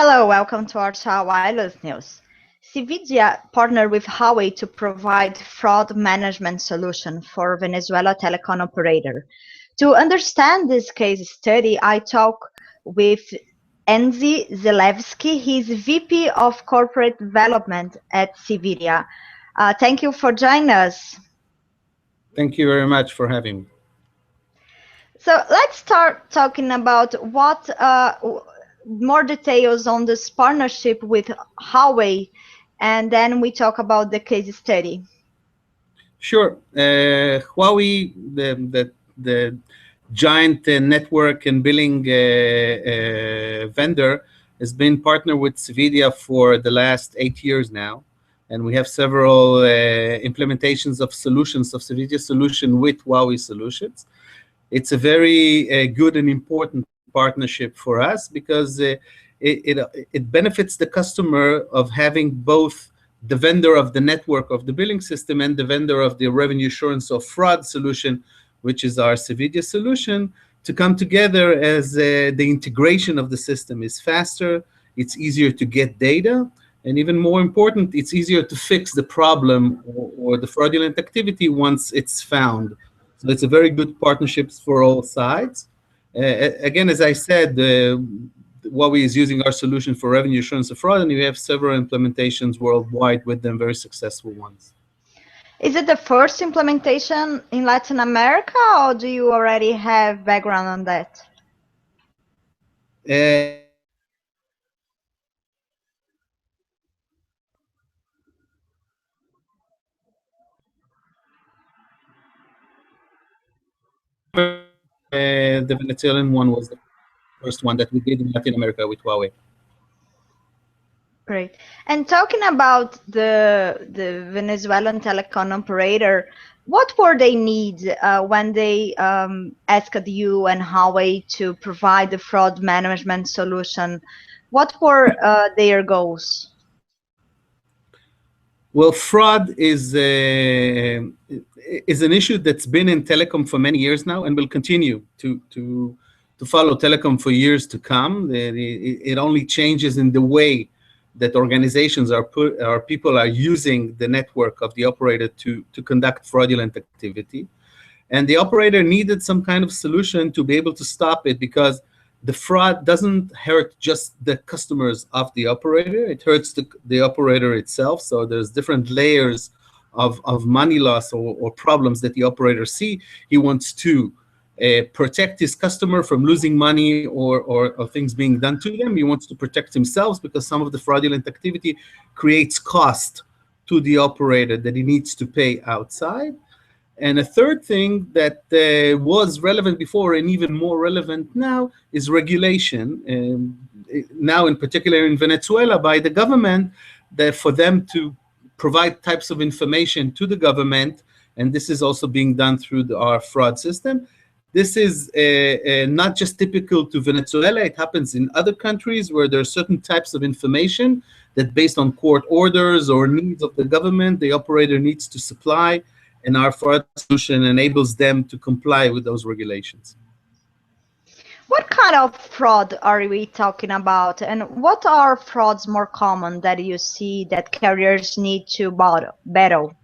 Hello, welcome to RCR Wireless News. cVidya partnered with Huawei to provide fraud management solution for Venezuela telecom operator. To understand this case study, I talk with Hezi Zelevski. He's VP of Corporate Development at cVidya. Thank you for joining us. Thank you very much for having me. So let's start talking about what more details on this partnership with Huawei, and then we talk about the case study. Sure. Huawei, the giant network and billing vendor, has been partnered with cVidya for the last 8 years now. And we have several implementations of solutions, of cVidya solution with Huawei solutions. It's a very good and important partnership for us because it benefits the customer of having both the vendor of the network of the billing system and the vendor of the revenue assurance or fraud solution, which is our cVidya solution, to come together as the integration of the system is faster, it's easier to get data, and even more important, it's easier to fix the problem or the fraudulent activity once it's found. So it's a very good partnership for all sides. Again, as I said, Huawei is using our solution for revenue assurance and fraud, and we have several implementations worldwide with them, very successful ones. Is it the first implementation in Latin America, or do you already have background on that? The Venezuelan one was the first one that we did in Latin America with Huawei. Great. And talking about the Venezuelan telecom operator, what were they needs when they asked you and Huawei to provide the fraud management solution? What were their goals? Well, fraud is an issue that's been in telecom for many years now and will continue to follow telecom for years to come. It only changes in the way that organizations or people are using the network of the operator to conduct fraudulent activity. And the operator needed some kind of solution to be able to stop it, because the fraud doesn't hurt just the customers of the operator, it hurts the operator itself. So there's different layers of money loss or problems that the operator see. He wants to protect his customer from losing money or things being done to them. He wants to protect himself because some of the fraudulent activity creates cost to the operator that he needs to pay outside. And a third thing that was relevant before and even more relevant now is regulation. Now, in particular in Venezuela, by the government, that for them to provide types of information to the government, and this is also being done through our fraud system. This is not just typical to Venezuela. It happens in other countries where there are certain types of information that, based on court orders or needs of the government, the operator needs to supply, and our fraud solution enables them to comply with those regulations. What kind of fraud are we talking about, and what are frauds more common that you see that carriers need to battle?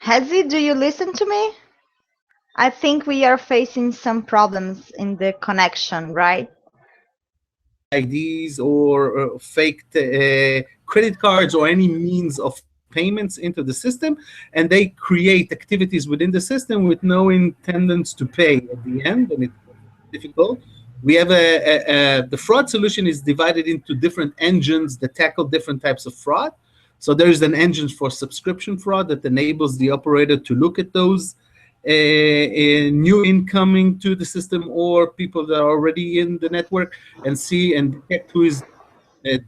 Hezi, do you listen to me? I think we are facing some problems in the connection, right? IDs or fake credit cards or any means of payments into the system, and they create activities within the system with no intendance to pay at the end, and it's difficult. We have the fraud solution is divided into different engines that tackle different types of fraud. So there's an engine for subscription fraud that enables the operator to look at those new incoming to the system or people that are already in the network and see and detect who is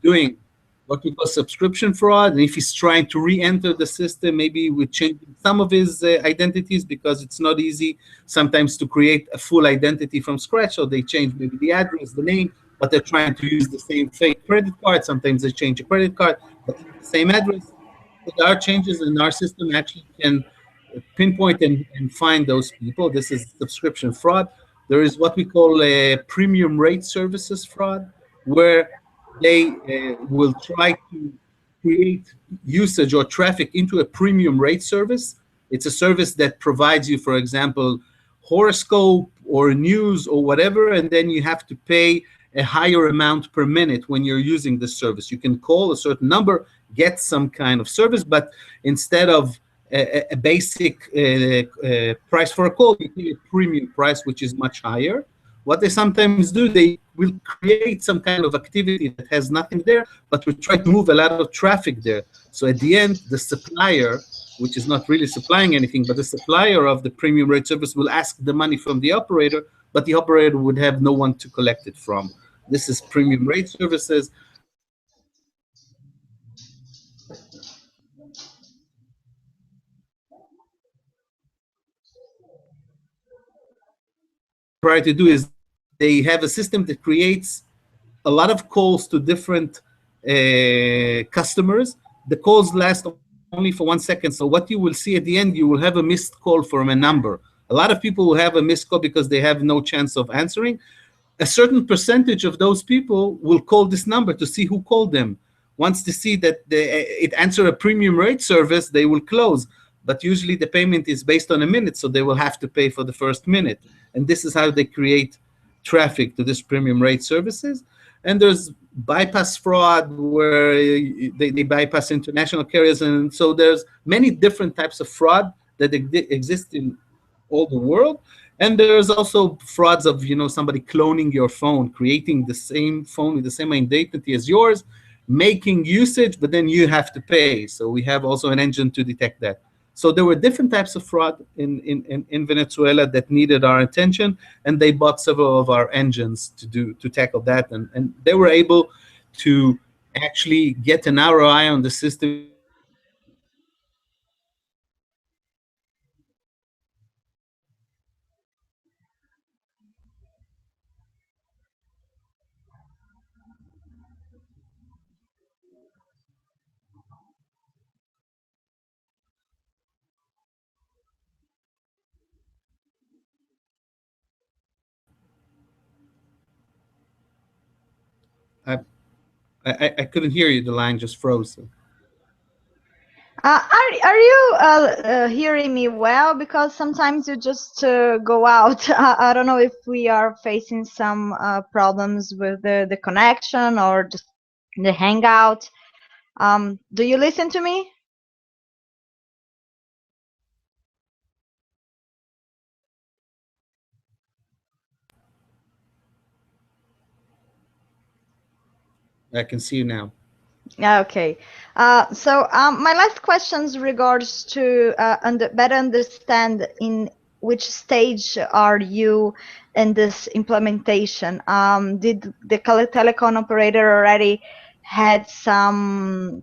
doing what we call subscription fraud. And if he's trying to re-enter the system, maybe with changing some of his identities, because it's not easy sometimes to create a full identity from scratch. So they change maybe the address, the name, but they're trying to use the same fake credit card. Sometimes they change a credit card, but the same address. So there are changes in our system actually can pinpoint and find those people. This is subscription fraud. There is what we call a premium rate services fraud, where they will try to create usage or traffic into a premium rate service. It's a service that provides you, for example, horoscope or news or whatever, and then you have to pay a higher amount per minute when you're using this service. You can call a certain number, get some kind of service, but instead of a basic price for a call, you pay a premium price, which is much higher. What they sometimes do, they will create some kind of activity that has nothing there, but will try to move a lot of traffic there. So at the end, the supplier, which is not really supplying anything, but the supplier of the premium rate service will ask the money from the operator, but the operator would have no one to collect it from. This is premium rate services. Try to do is they have a system that creates a lot of calls to different customers. The calls last only for 1 second. So what you will see at the end, you will have a missed call from a number. A lot of people will have a missed call because they have no chance of answering. A certain percentage of those people will call this number to see who called them. Once they see that it answered a premium rate service, they will close. But usually the payment is based on a minute, so they will have to pay for the first minute. And this is how they create traffic to this premium rate services. And there's bypass fraud where they bypass international carriers. And so there's many different types of fraud that exist in all the world. And there's also frauds of, somebody cloning your phone, creating the same phone with the same identity as yours, making usage, but then you have to pay. So we have also an engine to detect that. So there were different types of fraud in Venezuela that needed our attention, and they bought several of our engines to tackle that, and they were able to actually get an ROI on the system. I, I couldn't hear you. The line just froze. Are you hearing me well? Because sometimes you just go out. I don't know if we are facing some problems with the connection or just the hangout. Do you listen to me? I can see you now. Okay. My last questions regards to better understand in which stage are you in this implementation? Did the telecom operator already had some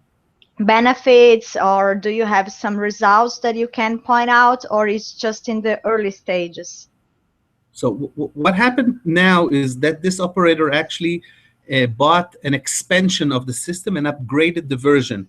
benefits, or do you have some results that you can point out, or it's just in the early stages? So what happened now is that this operator actually bought an expansion of the system and upgraded the version.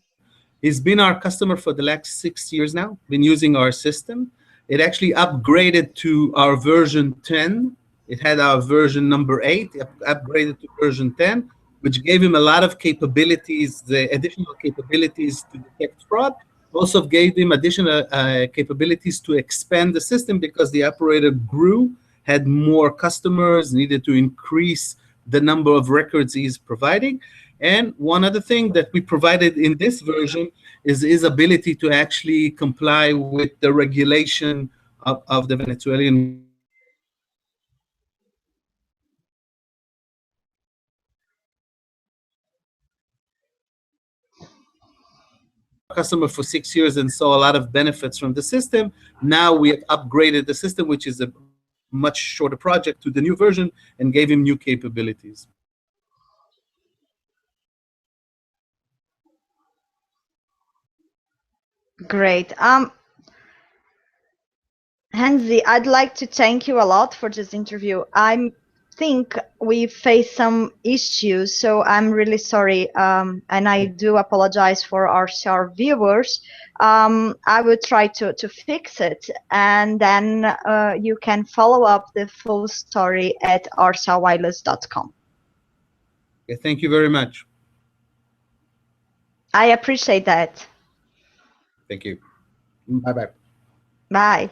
He's been our customer for the last 6 years now, been using our system. It actually upgraded to our version 10. It had our version number 8, upgraded to version 10, which gave him a lot of capabilities, the additional capabilities to detect fraud. Also gave him additional capabilities to expand the system because the operator grew, had more customers, needed to increase the number of records he's providing. And one other thing that we provided in this version is his ability to actually comply with the regulation of the Venezuelan customer for 6 years and saw a lot of benefits from the system. Now we have upgraded the system, which is a much shorter project, to the new version and gave him new capabilities. Great. Hezi, I'd like to thank you a lot for this interview. I'm think we face some issues, so I'm really sorry, and I do apologize for our RCR viewers. I will try to fix it, and then you can follow up the full story at rcrwireless.com. Okay, thank you very much. I appreciate that. Thank you. Bye-bye. Bye.